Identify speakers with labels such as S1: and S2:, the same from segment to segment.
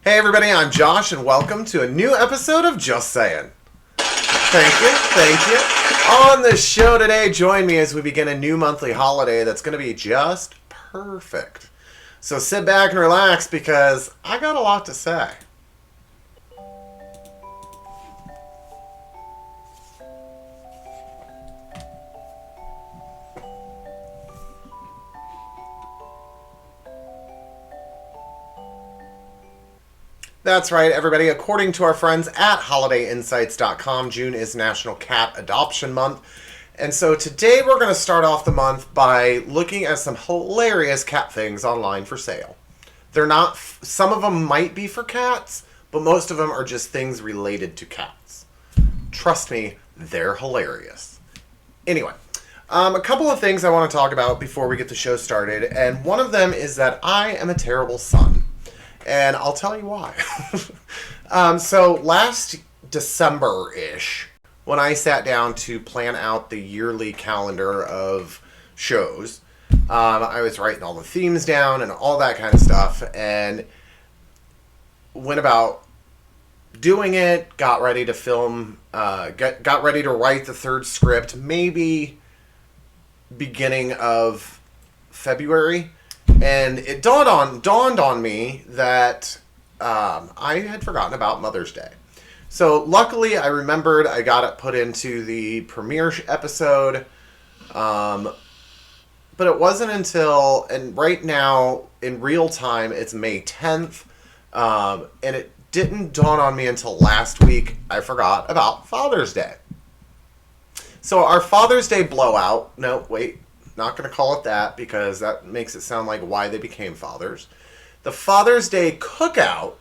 S1: Hey everybody, I'm Josh and welcome to a new episode of Just Sayin. Thank you. On the show today, join me as we begin a new monthly holiday that's going to be just perfect. So sit back and relax because I got a lot to say. That's right, everybody. According to our friends at holidayinsights.com, June is National Cat Adoption Month. And so today we're going to start off the month by looking at some hilarious cat things online for sale. They're not, some of them might be for cats, but most of them are just things related to cats. Trust me, they're hilarious. Anyway, a couple of things I want to talk about before we get the show started. And one of them is that I am a terrible son. And I'll tell you why. So last December-ish, when I sat down to plan out the yearly calendar of shows, I was writing all the themes down and all that kind of stuff, and went about doing it, got ready to film, got ready to write the third script, maybe beginning of February. And it dawned on me that I had forgotten about Mother's Day. So luckily I remembered, I got it put into the premiere episode. But it wasn't until, and right now in real time, it's May 10th. And it didn't dawn on me until last week. I forgot about Father's Day. So our Father's Day blowout, no, wait. Not going to call it that because that makes it sound like why they became fathers. The Father's Day cookout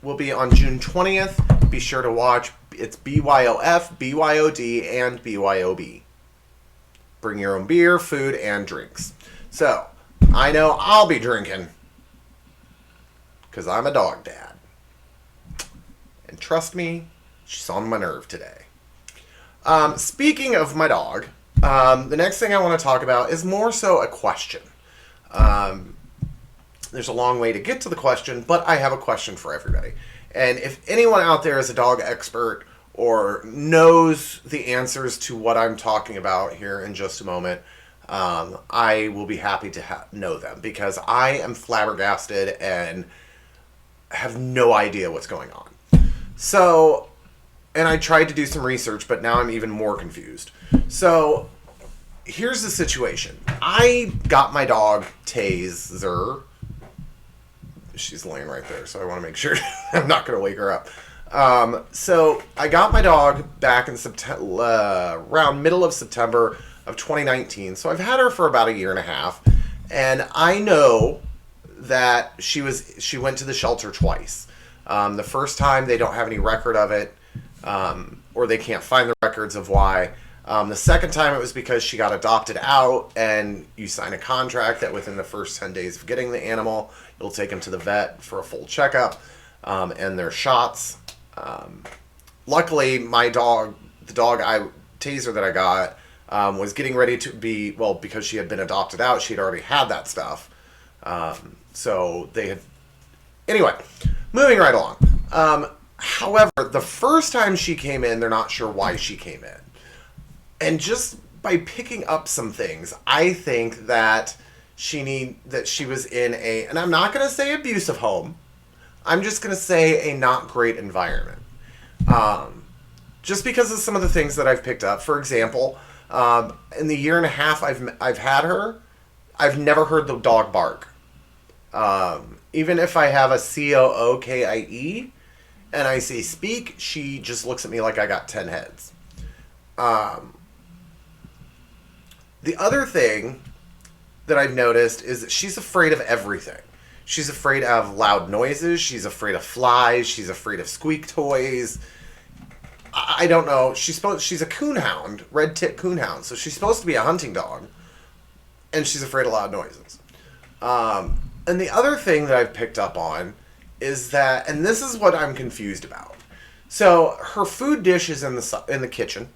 S1: will be on June 20th. Be sure to watch. It's BYOF, BYOD, and BYOB. Bring your own beer, food, and drinks. So, I know I'll be drinking because I'm a dog dad. And trust me, she's on my nerve today. Speaking of my dog, the next thing I want to talk about is more so a question. There's a long way to get to the question, but I have a question for everybody. And if anyone out there is a dog expert or knows the answers to what I'm talking about here in just a moment, I will be happy to know them because I am flabbergasted and have no idea what's going on. So, and I tried to do some research, but now I'm even more confused. So, here's the situation. I got my dog, Taser. She's laying right there, so I want to make sure I'm not going to wake her up. So, I got my dog back in September, around middle of September of 2019. So, I've had her for about a year and a half. And I know that she went to the shelter twice. The first time, they don't have any record of it. Or they can't find the records of why. The second time it was because she got adopted out, and you sign a contract that within the first 10 days of getting the animal, you'll take him to the vet for a full checkup and their shots. Luckily, my dog, Taser that I got, was getting ready to be, well, because she had been adopted out, she had already had that stuff. So they had... Anyway, moving right along. However, the first time she came in, they're not sure why she came in. And just by picking up some things, I think that she was in a, and I'm not going to say abusive home. I'm just going to say a not great environment. Just because of some of the things that I've picked up. For example, in the year and a half I've had her, I've never heard the dog bark. Even if I have a COOKIE and I say speak, she just looks at me like I got 10 heads. The other thing that I've noticed is that she's afraid of everything. She's afraid of loud noises. She's afraid of flies. She's afraid of squeak toys. I don't know. She's a coonhound, red tip coonhound. So she's supposed to be a hunting dog. And she's afraid of loud noises. And the other thing that I've picked up on is that, and this is what I'm confused about. So her food dish is in the kitchen.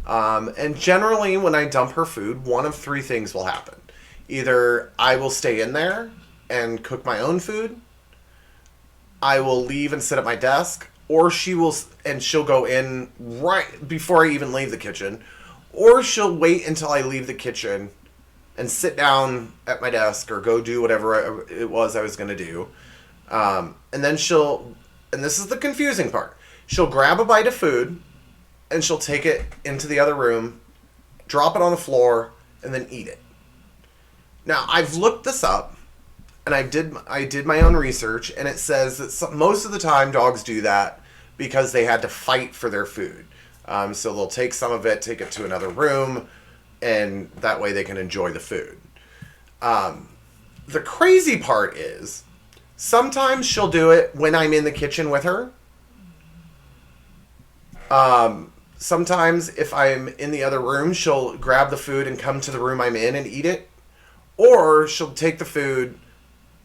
S1: And generally when I dump her food, one of three things will happen. Either I will stay in there and cook my own food, I will leave and sit at my desk, or she'll go in right before I even leave the kitchen, or she'll wait until I leave the kitchen and sit down at my desk or go do whatever it was I was going to do. And then and this is the confusing part, she'll grab a bite of food and she'll take it into the other room, drop it on the floor, and then eat it. Now, I've looked this up, and I did my own research, and it says that most of the time dogs do that because they had to fight for their food. So they'll take some of it, take it to another room, and that way they can enjoy the food. The crazy part is, sometimes she'll do it when I'm in the kitchen with her. Sometimes if I'm in the other room, she'll grab the food and come to the room I'm in and eat it. Or she'll take the food,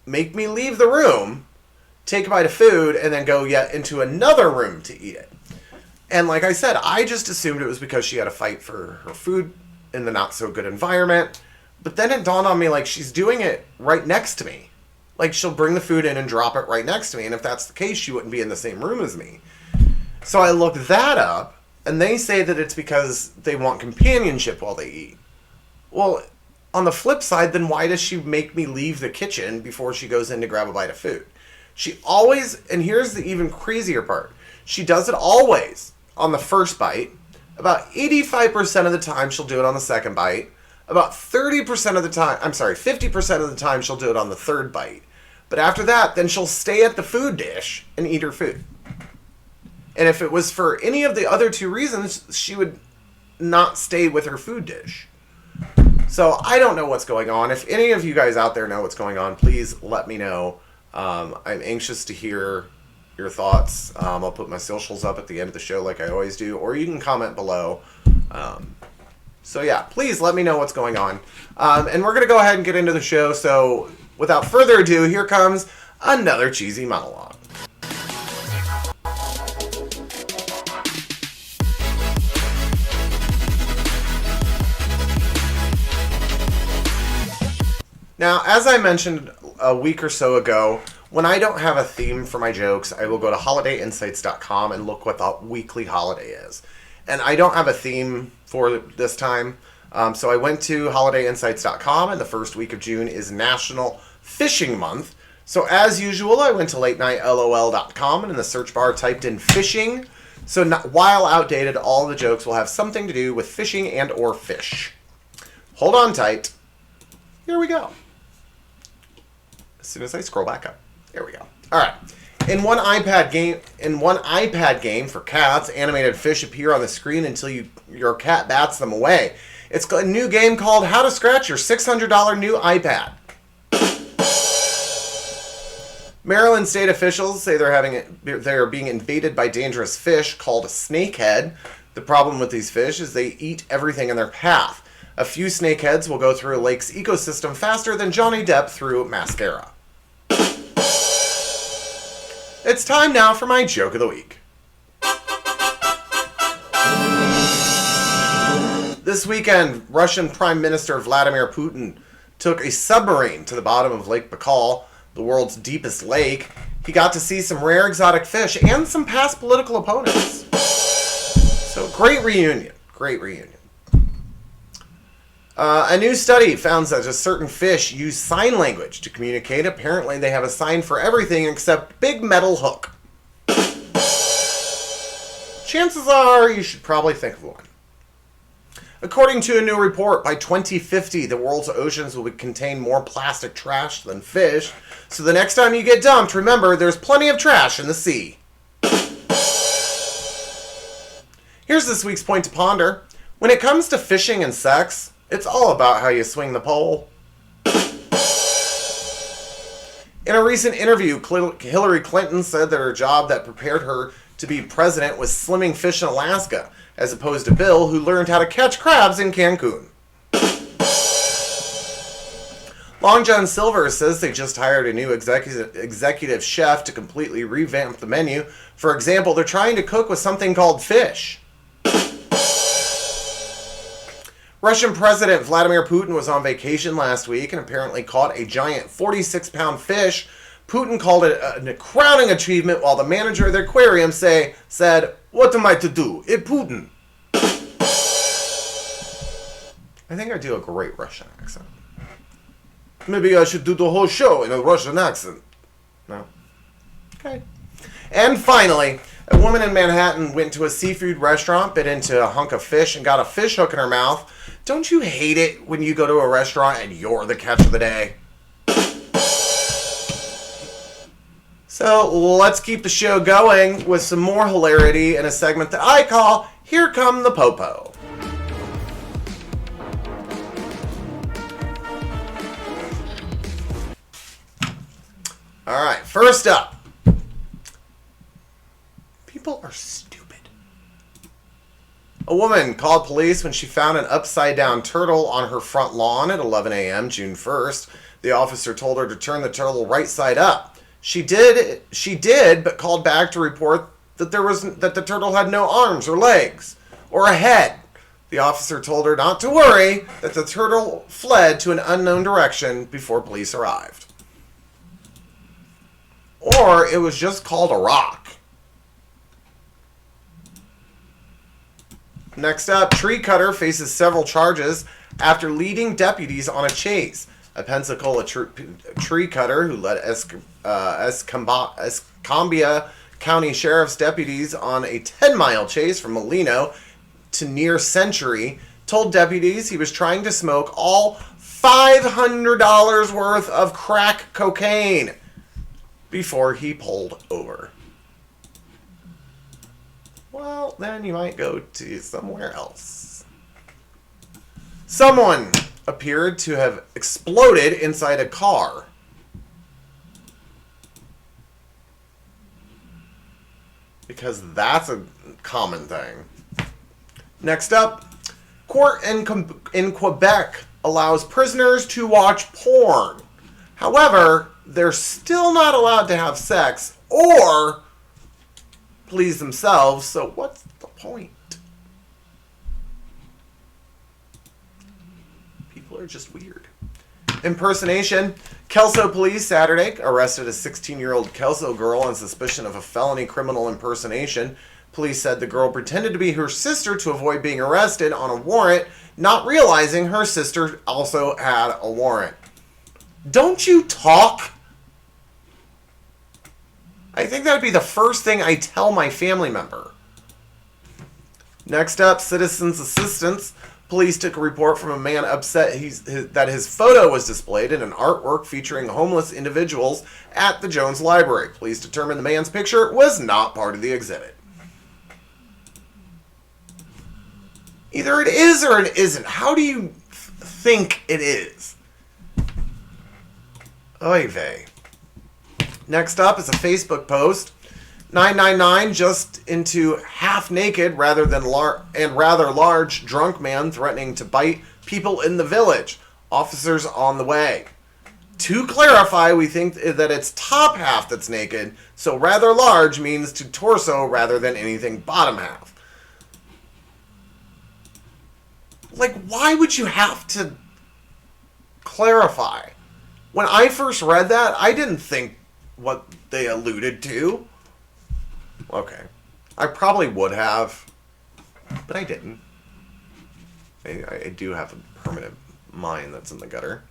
S1: make me leave the room, take a bite of food, and then go into another room to eat it. And like I said, I just assumed it was because she had to fight for her food in the not so good environment. But then it dawned on me, like, she's doing it right next to me. Like, she'll bring the food in and drop it right next to me. And if that's the case, she wouldn't be in the same room as me. So I looked that up, and they say that it's because they want companionship while they eat. Well, on the flip side, then why does she make me leave the kitchen before she goes in to grab a bite of food? She always, and here's the even crazier part, she does it always on the first bite. About 85% of the time she'll do it on the second bite. About 50% of the time she'll do it on the third bite. But after that, then she'll stay at the food dish and eat her food. And if it was for any of the other two reasons, she would not stay with her food dish. So I don't know what's going on. If any of you guys out there know what's going on, please let me know. I'm anxious to hear your thoughts. I'll put my socials up at the end of the show like I always do, or you can comment below. So yeah, please let me know what's going on. And we're going to go ahead and get into the show. So without further ado, here comes another cheesy monologue. Now, as I mentioned a week or so ago, when I don't have a theme for my jokes, I will go to holidayinsights.com and look what the weekly holiday is. And I don't have a theme for this time, so I went to holidayinsights.com, and the first week of June is National Fishing Month. So as usual, I went to latenightLOL.com and in the search bar typed in fishing. So while outdated, all the jokes will have something to do with fishing and or fish. Hold on tight. Here we go. As soon as I scroll back up. There we go. All right. In one iPad game for cats, animated fish appear on the screen until your cat bats them away. It's a new game called How to Scratch Your $600 New iPad. Maryland state officials say they're being invaded by dangerous fish called a snakehead. The problem with these fish is they eat everything in their path. A few snakeheads will go through a lake's ecosystem faster than Johnny Depp through mascara. It's time now for my joke of the week. This weekend, Russian Prime Minister Vladimir Putin took a submarine to the bottom of Lake Baikal, the world's deepest lake. He got to see some rare exotic fish and some past political opponents. So, great reunion. Great reunion. A new study found that a certain fish use sign language to communicate. Apparently, they have a sign for everything except big metal hook. Chances are you should probably think of one. According to a new report, by 2050, the world's oceans will contain more plastic trash than fish. So the next time you get dumped, remember, there's plenty of trash in the sea. Here's this week's point to ponder. When it comes to fishing and sex, it's all about how you swing the pole. In a recent interview, Hillary Clinton said that her job that prepared her to be president was slimming fish in Alaska, as opposed to Bill, who learned how to catch crabs in Cancun. Long John Silver says they just hired a new executive chef to completely revamp the menu. For example, they're trying to cook with something called fish. Russian President Vladimir Putin was on vacation last week and apparently caught a giant 46-pound fish Putin called it a crowning achievement, while the manager of the aquarium said, "What am I to do? It's Putin." I think I do a great Russian accent. Maybe I should do the whole show in a Russian accent. No? Okay. And finally, a woman in Manhattan went to a seafood restaurant, bit into a hunk of fish, and got a fish hook in her mouth. Don't you hate it when you go to a restaurant and you're the catch of the day? So let's keep the show going with some more hilarity in a segment that I call Here Come the Popo. All right, first up. People are stupid. A woman called police when she found an upside-down turtle on her front lawn at 11 a.m. June 1st. The officer told her to turn the turtle right side up. She did, but called back to report that the turtle had no arms or legs or a head. The officer told her not to worry, that the turtle fled to an unknown direction before police arrived. Or it was just called a rock. Next up, tree cutter faces several charges after leading deputies on a chase. A Pensacola tree cutter who led Escambia County Sheriff's deputies on a 10-mile chase from Molino to near Century told deputies he was trying to smoke all $500 worth of crack cocaine before he pulled over. Well, then you might go to somewhere else. Someone appeared to have exploded inside a car. Because that's a common thing. Next up, court in Quebec allows prisoners to watch porn. However, they're still not allowed to have sex or please themselves, so what's the point? People are just weird. Impersonation. Kelso police Saturday arrested a 16-year-old Kelso girl on suspicion of a felony criminal impersonation. Police said the girl pretended to be her sister to avoid being arrested on a warrant, not realizing her sister also had a warrant. Don't you talk? I think that would be the first thing I tell my family member. Next up, citizens' assistance. Police took a report from a man upset that his photo was displayed in an artwork featuring homeless individuals at the Jones Library. Police determined the man's picture was not part of the exhibit. Either it is or it isn't. How do you think it is? Oy vey. Next up is a Facebook post. 999 just into half-naked rather large drunk man threatening to bite people in the village. Officers on the way. To clarify, we think that it's top half that's naked, so rather large means to torso rather than anything bottom half. Like, why would you have to clarify? When I first read that, I didn't think what they alluded to. Okay. I probably would have, but I didn't. I do have a permanent mind that's in the gutter.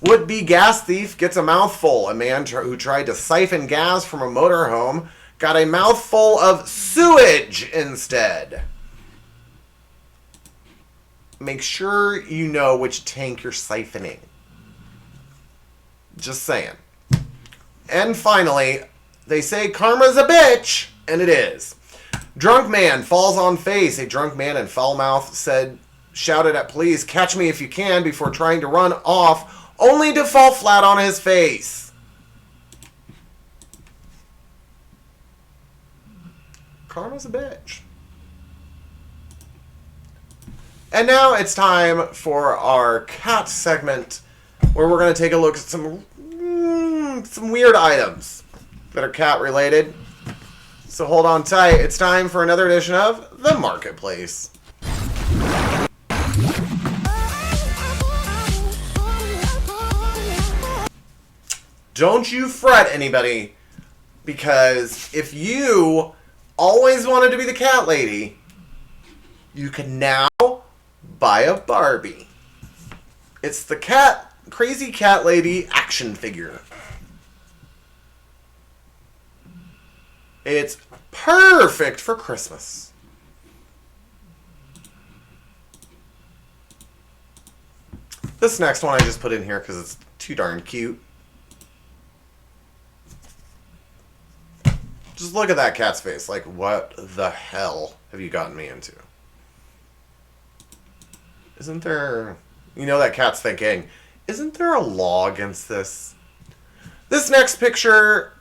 S1: Would-be gas thief gets a mouthful. A man who tried to siphon gas from a motorhome got a mouthful of sewage instead. Make sure you know which tank you're siphoning. Just saying. And finally, they say karma's a bitch, and it is. Drunk man falls on face. A drunk man in foul mouth shouted at police, "Catch me if you can," before trying to run off, only to fall flat on his face. Karma's a bitch. And now it's time for our cat segment, where we're going to take a look at some weird items that are cat related. So hold on tight. It's time for another edition of The Marketplace. don't you fret, anybody, because if you always wanted to be the cat lady, you can now buy a Barbie. It's the Crazy Cat Lady action figure. It's perfect for Christmas. This next one I just put in here because it's too darn cute. Just look at that cat's face. Like, what the hell have you gotten me into? Isn't there... You know that cat's thinking, isn't there a law against this? This next picture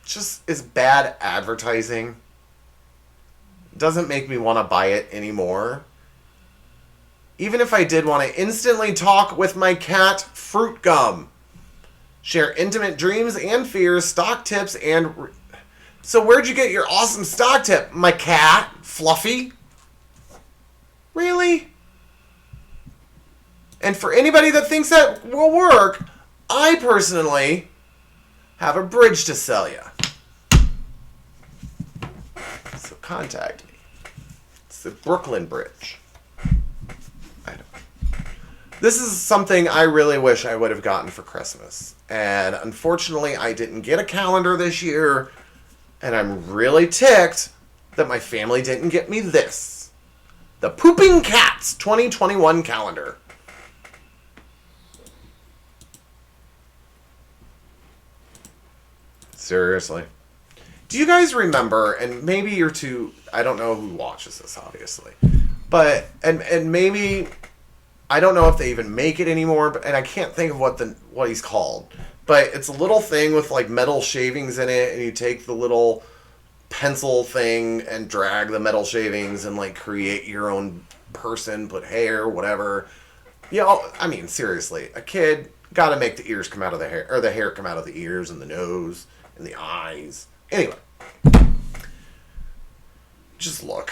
S1: just is bad advertising. Doesn't make me want to buy it anymore. Even if I did want to instantly talk with my cat, fruit gum. Share intimate dreams and fears, stock tips, and... So where'd you get your awesome stock tip? My cat, Fluffy? Really? And for anybody that thinks that will work, I personally have a bridge to sell you. So contact me. It's the Brooklyn Bridge. This is something I really wish I would have gotten for Christmas. And unfortunately, I didn't get a calendar this year. And I'm really ticked that my family didn't get me this. The Pooping Cats 2021 calendar. Seriously. Do you guys remember, and maybe you're too, I don't know who watches this, obviously. But, and maybe... I don't know if they even make it anymore, but, and I can't think of what he's called. But it's a little thing with like metal shavings in it, and you take the little pencil thing and drag the metal shavings and like create your own person, put hair, whatever. You know, I mean, seriously, a kid got to make the ears come out of the hair, or the hair come out of the ears and the nose and the eyes. Anyway, just look.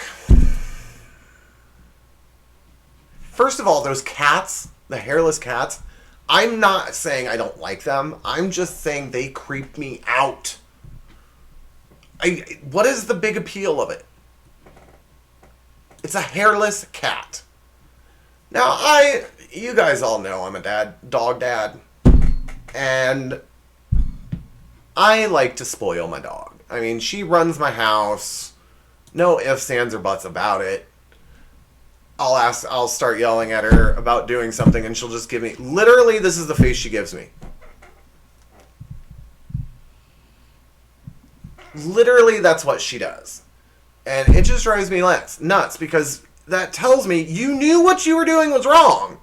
S1: First of all, those cats, the hairless cats, I'm not saying I don't like them. I'm just saying they creep me out. What is the big appeal of it? It's a hairless cat. Now, you guys all know I'm a dog dad. And I like to spoil my dog. I mean, she runs my house. No ifs, ands, or buts about it. I'll start yelling at her about doing something and she'll just give me, literally this is the face she gives me. Literally that's what she does. And it just drives me nuts because that tells me you knew what you were doing was wrong,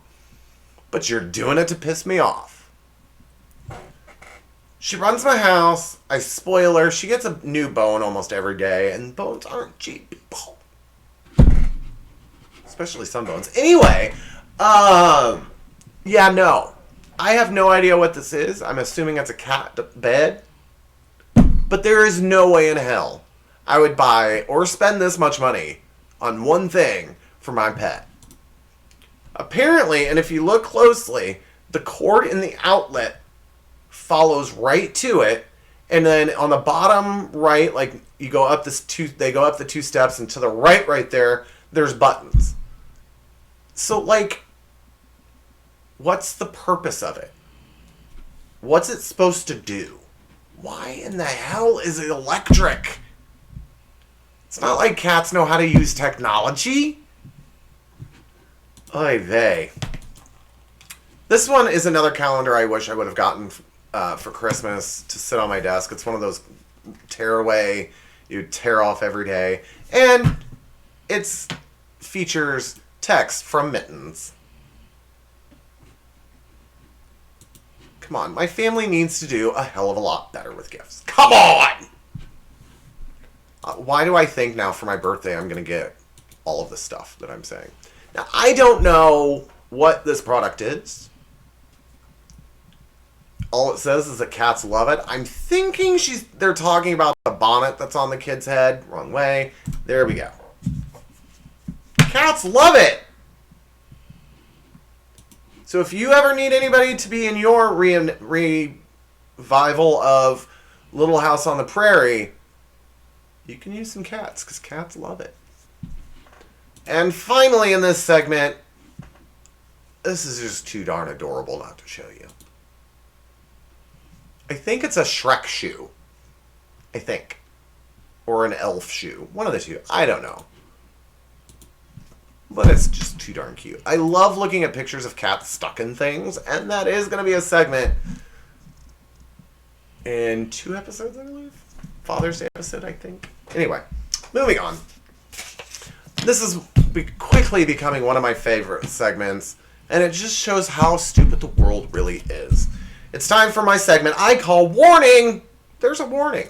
S1: but you're doing it to piss me off. She runs my house, I spoil her, she gets a new bone almost every day, and bones aren't cheap, people. Especially some bones. Anyway, yeah, no. I have no idea what this is. I'm assuming it's a cat bed. But there is no way in hell I would buy or spend this much money on one thing for my pet. Apparently, and if you look closely, the cord in the outlet follows right to it. And then on the bottom right, like you go up they go up the 2 steps, and to the right there, there's buttons. So, like, what's the purpose of it? What's it supposed to do? Why in the hell is it electric? It's not like cats know how to use technology. Oy vey. This one is another calendar I wish I would have gotten for Christmas to sit on my desk. It's one of those tear away, you tear off every day. And it features text from Mittens. Come on, my family needs to do a hell of a lot better with gifts. Come on! Why do I think now for my birthday I'm going to get all of this stuff that I'm saying? Now, I don't know what this product is. All it says is that cats love it. I'm thinking they're talking about the bonnet that's on the kid's head. Wrong way. There we go. Cats love it! So if you ever need anybody to be in your revival of Little House on the Prairie, you can use some cats, because cats love it. And finally in this segment, this is just too darn adorable not to show you. I think it's a Shrek shoe. I think. Or an elf shoe. One of the two. I don't know. But it's just too darn cute. I love looking at pictures of cats stuck in things, and that is going to be a segment in 2 episodes, I believe. Father's Day episode, I think. Anyway, moving on. This is quickly becoming one of my favorite segments, and it just shows how stupid the world really is. It's time for my segment I call Warning! There's a warning.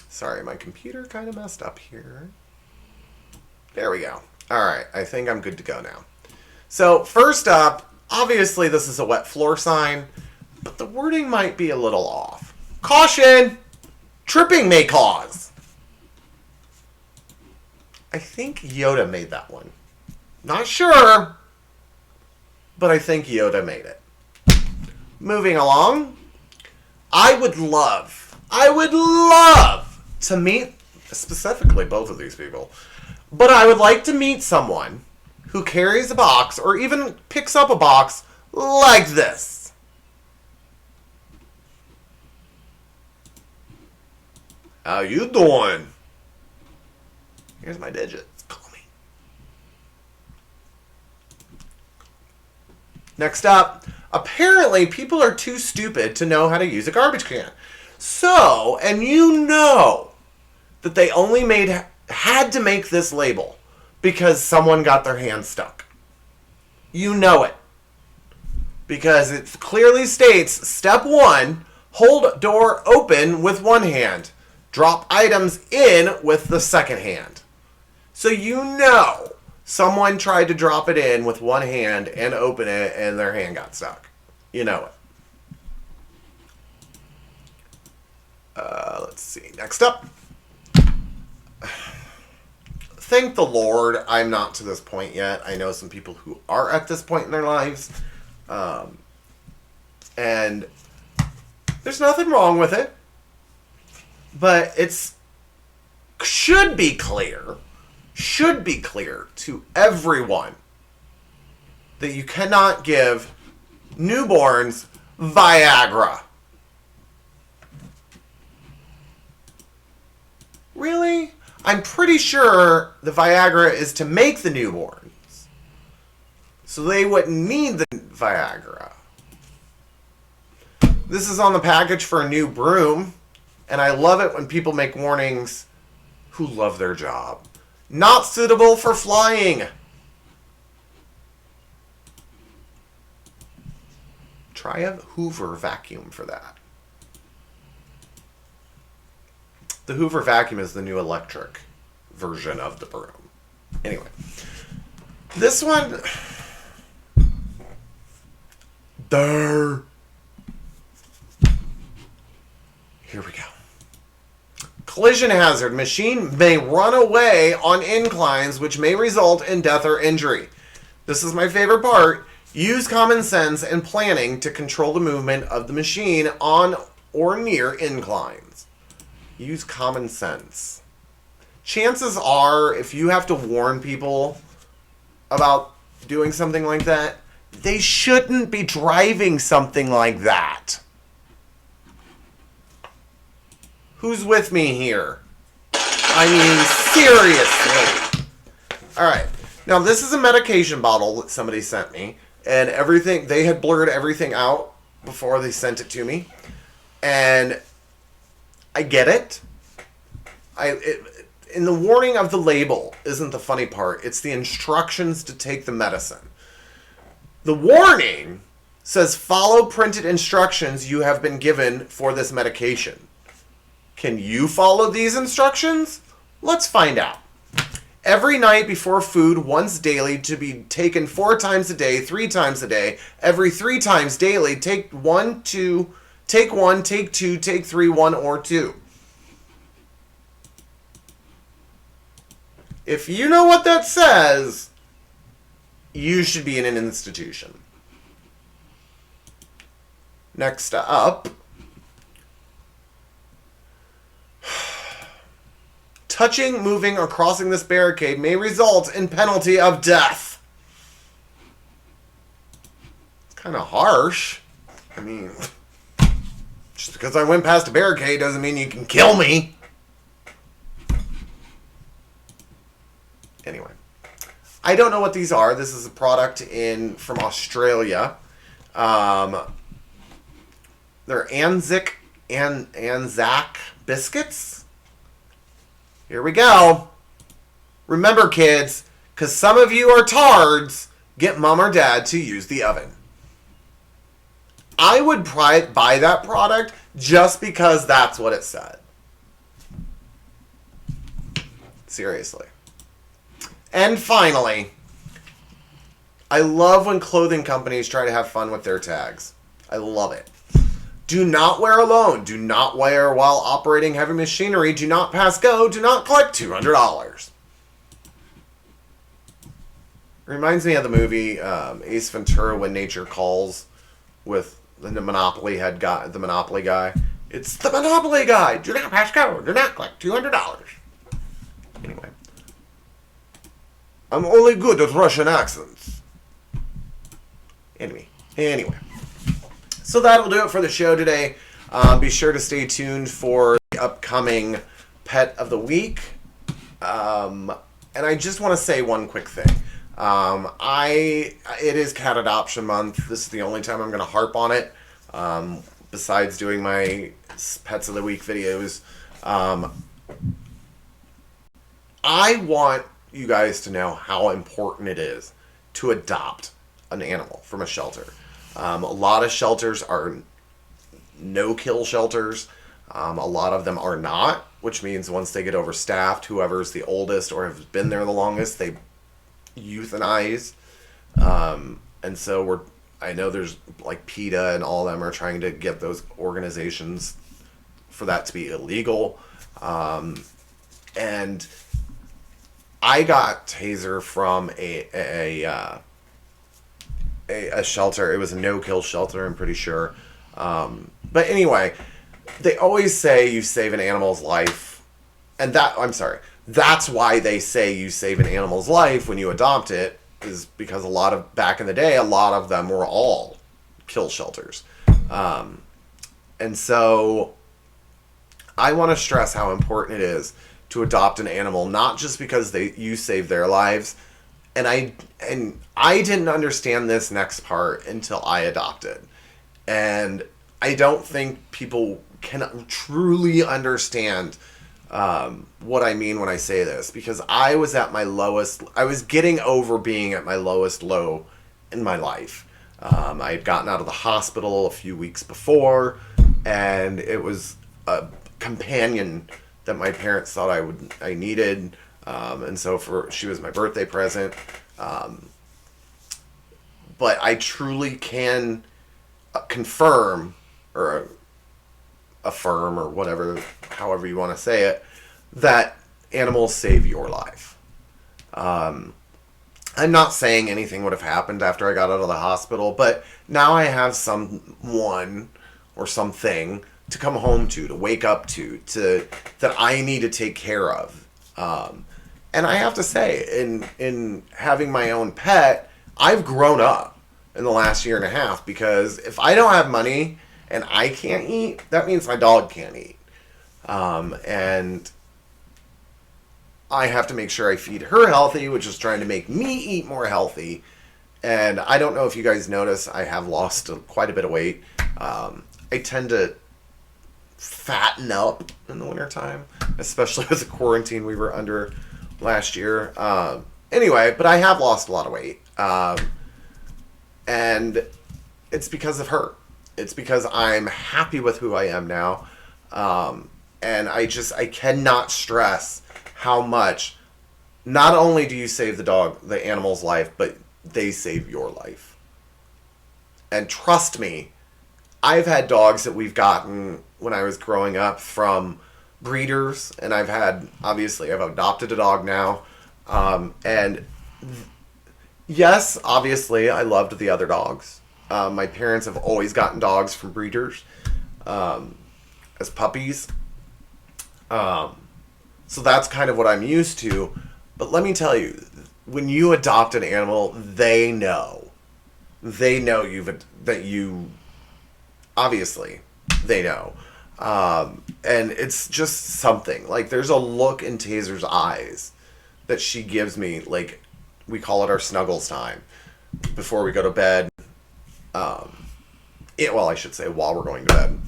S1: Sorry, my computer kind of messed up here. There we go. Alright, I think I'm good to go now. So, first up, obviously this is a wet floor sign, but the wording might be a little off. Caution! Tripping may cause. I think Yoda made that one. Not sure, but I think Yoda made it. Moving along, I would love to meet, specifically both of these people, but I would like to meet someone who carries a box or even picks up a box like this. How you doing? Here's my digits. Call me. Next up, apparently people are too stupid to know how to use a garbage can. So, and you know that they only had to make this label because someone got their hand stuck. You know it. Because it clearly states, step 1, hold door open with one hand. Drop items in with the second hand. So you know someone tried to drop it in with one hand and open it and their hand got stuck. You know it. Let's see. Next up. Thank the Lord I'm not to this point yet. I know some people who are at this point in their lives. And there's nothing wrong with it. But it's should be clear to everyone that you cannot give newborns Viagra. Really? I'm pretty sure the Viagra is to make the newborns. So they wouldn't need the Viagra. This is on the package for a new broom. And I love it when people make warnings who love their job. Not suitable for flying. Try a Hoover vacuum for that. The Hoover vacuum is the new electric version of the broom. Anyway. This one... Here we go. Collision hazard. Machine may run away on inclines, which may result in death or injury. This is my favorite part. Use common sense and planning to control the movement of the machine on or near inclines. Use common sense. Chances are, if you have to warn people about doing something like that, they shouldn't be driving something like that. Who's with me here? I mean, seriously. Alright. Now, this is a medication bottle that somebody sent me. And everything, they had blurred everything out before they sent it to me. And I get it. In the warning of the label isn't the funny part. It's the instructions to take the medicine. The warning says, follow printed instructions you have been given for this medication. Can you follow these instructions? Let's find out. Every night before food, once daily, to be taken 4 times a day, 3 times a day. Every 3 times daily, take 1 to Take 1, take 2, take 3, 1 or 2. If you know what that says, you should be in an institution. Next up, touching, moving, or crossing this barricade may result in penalty of death. It's kind of harsh. I mean, just because I went past a barricade doesn't mean you can kill me. Anyway, I don't know what these are. This is a product from Australia. They're Anzac biscuits. Here we go. Remember, kids, because some of you are tards, get mom or dad to use the oven. I would buy that product just because that's what it said. Seriously. And finally, I love when clothing companies try to have fun with their tags. I love it. Do not wear alone. Do not wear while operating heavy machinery. Do not pass go. Do not collect $200. Reminds me of the movie Ace Ventura: When Nature Calls, with the Monopoly guy. It's the Monopoly guy. Do not pass go. Do not collect $200. Anyway. I'm only good at Russian accents. Anyway. So that'll do it for the show today. Be sure to stay tuned for the upcoming Pet of the Week. And I just want to say one quick thing. It is Cat Adoption Month. This is the only time I'm going to harp on it. Besides doing my Pets of the Week videos. I want you guys to know how important it is to adopt an animal from a shelter. A lot of shelters are no-kill shelters. A lot of them are not, which means once they get overstaffed, whoever's the oldest or has been there the longest, they euthanize. And so I know there's like PETA and all of them are trying to get those organizations for that to be illegal. And I got Taser from a shelter. It was a no-kill shelter, I'm pretty sure. But anyway, they always say you save an animal's life. And that's why they say you save an animal's life when you adopt it, is because back in the day, a lot of them were all kill shelters. And so I want to stress how important it is to adopt an animal, not just because you save their lives. And I didn't understand this next part until I adopted. And I don't think people can truly understand what I mean when I say this, because I was at my lowest. I was getting over being at my lowest low in my life. I had gotten out of the hospital a few weeks before, and it was a companion that my parents thought I needed. And so she was my birthday present. But I truly can confirm or affirm or whatever, however you want to say it, that animals save your life. I'm not saying anything would have happened after I got out of the hospital, but now I have someone or something to come home to wake up to that I need to take care of. And I have to say, in having my own pet, I've grown up in the last year and a half, because if I don't have money and I can't eat, that means my dog can't eat. And I have to make sure I feed her healthy, which is trying to make me eat more healthy. And I don't know if you guys notice, I have lost quite a bit of weight. I tend to fatten up in the wintertime, especially with the quarantine we were under last year. Anyway, but I have lost a lot of weight. And it's because of her. It's because I'm happy with who I am now. And I cannot stress how much, not only do you save the animal's life, but they save your life. And trust me, I've had dogs that we've gotten when I was growing up from breeders, and I've adopted a dog now. And yes, obviously, I loved the other dogs. My parents have always gotten dogs from breeders as puppies. So that's kind of what I'm used to. But let me tell you, when you adopt an animal, they know. They know obviously, they know. And it's just something. Like, there's a look in Taser's eyes that she gives me, like, we call it our snuggles time before we go to bed. I should say while we're going to bed.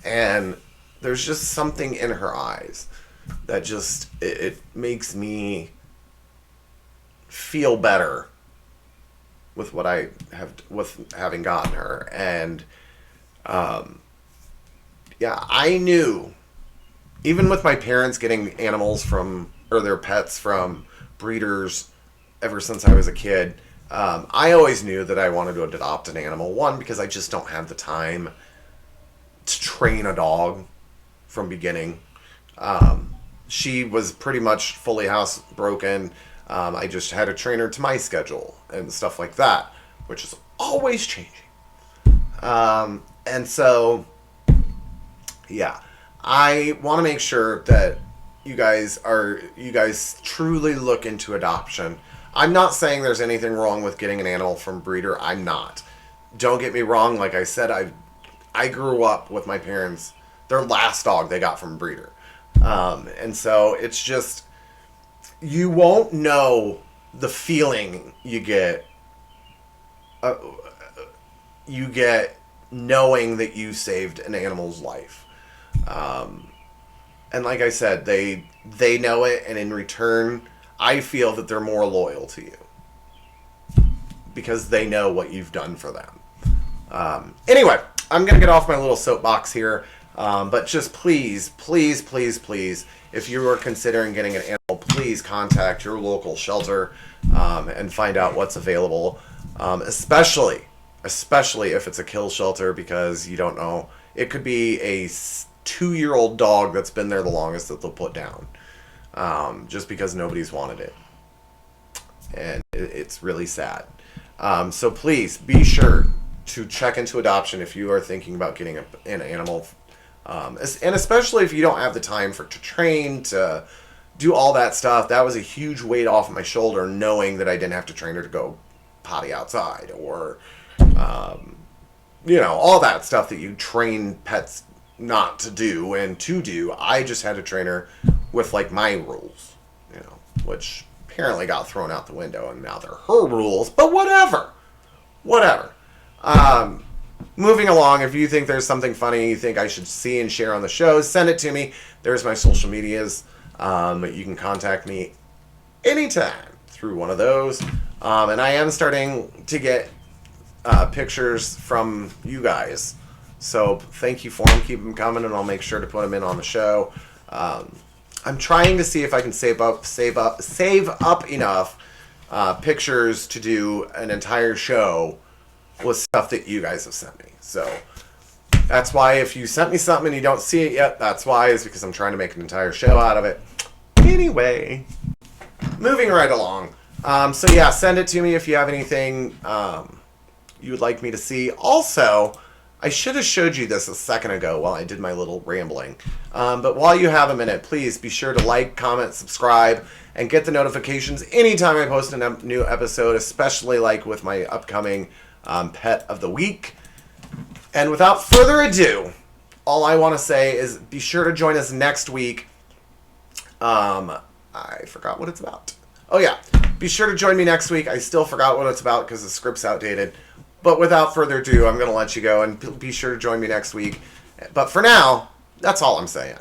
S1: And there's just something in her eyes that just, it makes me feel better with what I have, with having gotten her. And, I knew, even with my parents getting animals or their pets from breeders ever since I was a kid, I always knew that I wanted to adopt an animal. One, because I just don't have the time to train a dog from beginning. She was pretty much fully housebroken. I just had to train her to my schedule and stuff like that, which is always changing. And so, I want to make sure that you guys truly look into adoption. I'm not saying there's anything wrong with getting an animal from breeder. I'm not. Don't get me wrong. Like I said, I grew up with my parents. Their last dog they got from a breeder. And so it's just, you won't know the feeling you get knowing that you saved an animal's life. And like I said, they know it, and in return, I feel that they're more loyal to you because they know what you've done for them. Anyway, I'm going to get off my little soapbox here, but just please, please, please, please, if you are considering getting an animal, please contact your local shelter and find out what's available, especially if it's a kill shelter, because you don't know. It could be a 2-year-old dog that's been there the longest that they'll put down, just because nobody's wanted it. And it's really sad. So please be sure to check into adoption if you are thinking about getting an animal. And especially if you don't have the time to train, to do all that stuff. That was a huge weight off my shoulder, knowing that I didn't have to train her to go potty outside, or all that stuff that you train pets not to do and to do. I just had to train her with, like, my rules, which apparently got thrown out the window, and now they're her rules, but whatever. Moving along, if you think there's something funny you think I should see and share on the show, send it to me. There's my social medias. You can contact me anytime through one of those. And I am starting to get pictures from you guys. So thank you for them. Keep them coming, and I'll make sure to put them in on the show. I'm trying to see if I can save up enough pictures to do an entire show with stuff that you guys have sent me. So that's why, if you sent me something and you don't see it yet, that's why, is because I'm trying to make an entire show out of it. Anyway, moving right along. Send it to me if you have anything you would like me to see. Also, I should have showed you this a second ago while I did my little rambling. But while you have a minute, please be sure to like, comment, subscribe, and get the notifications anytime I post a new episode, especially like with my upcoming Pet of the Week. And without further ado, all I want to say is be sure to join us next week. I forgot what it's about. Oh yeah, be sure to join me next week. I still forgot what it's about because the script's outdated. But without further ado, I'm going to let you go, and be sure to join me next week. But for now, that's all I'm saying.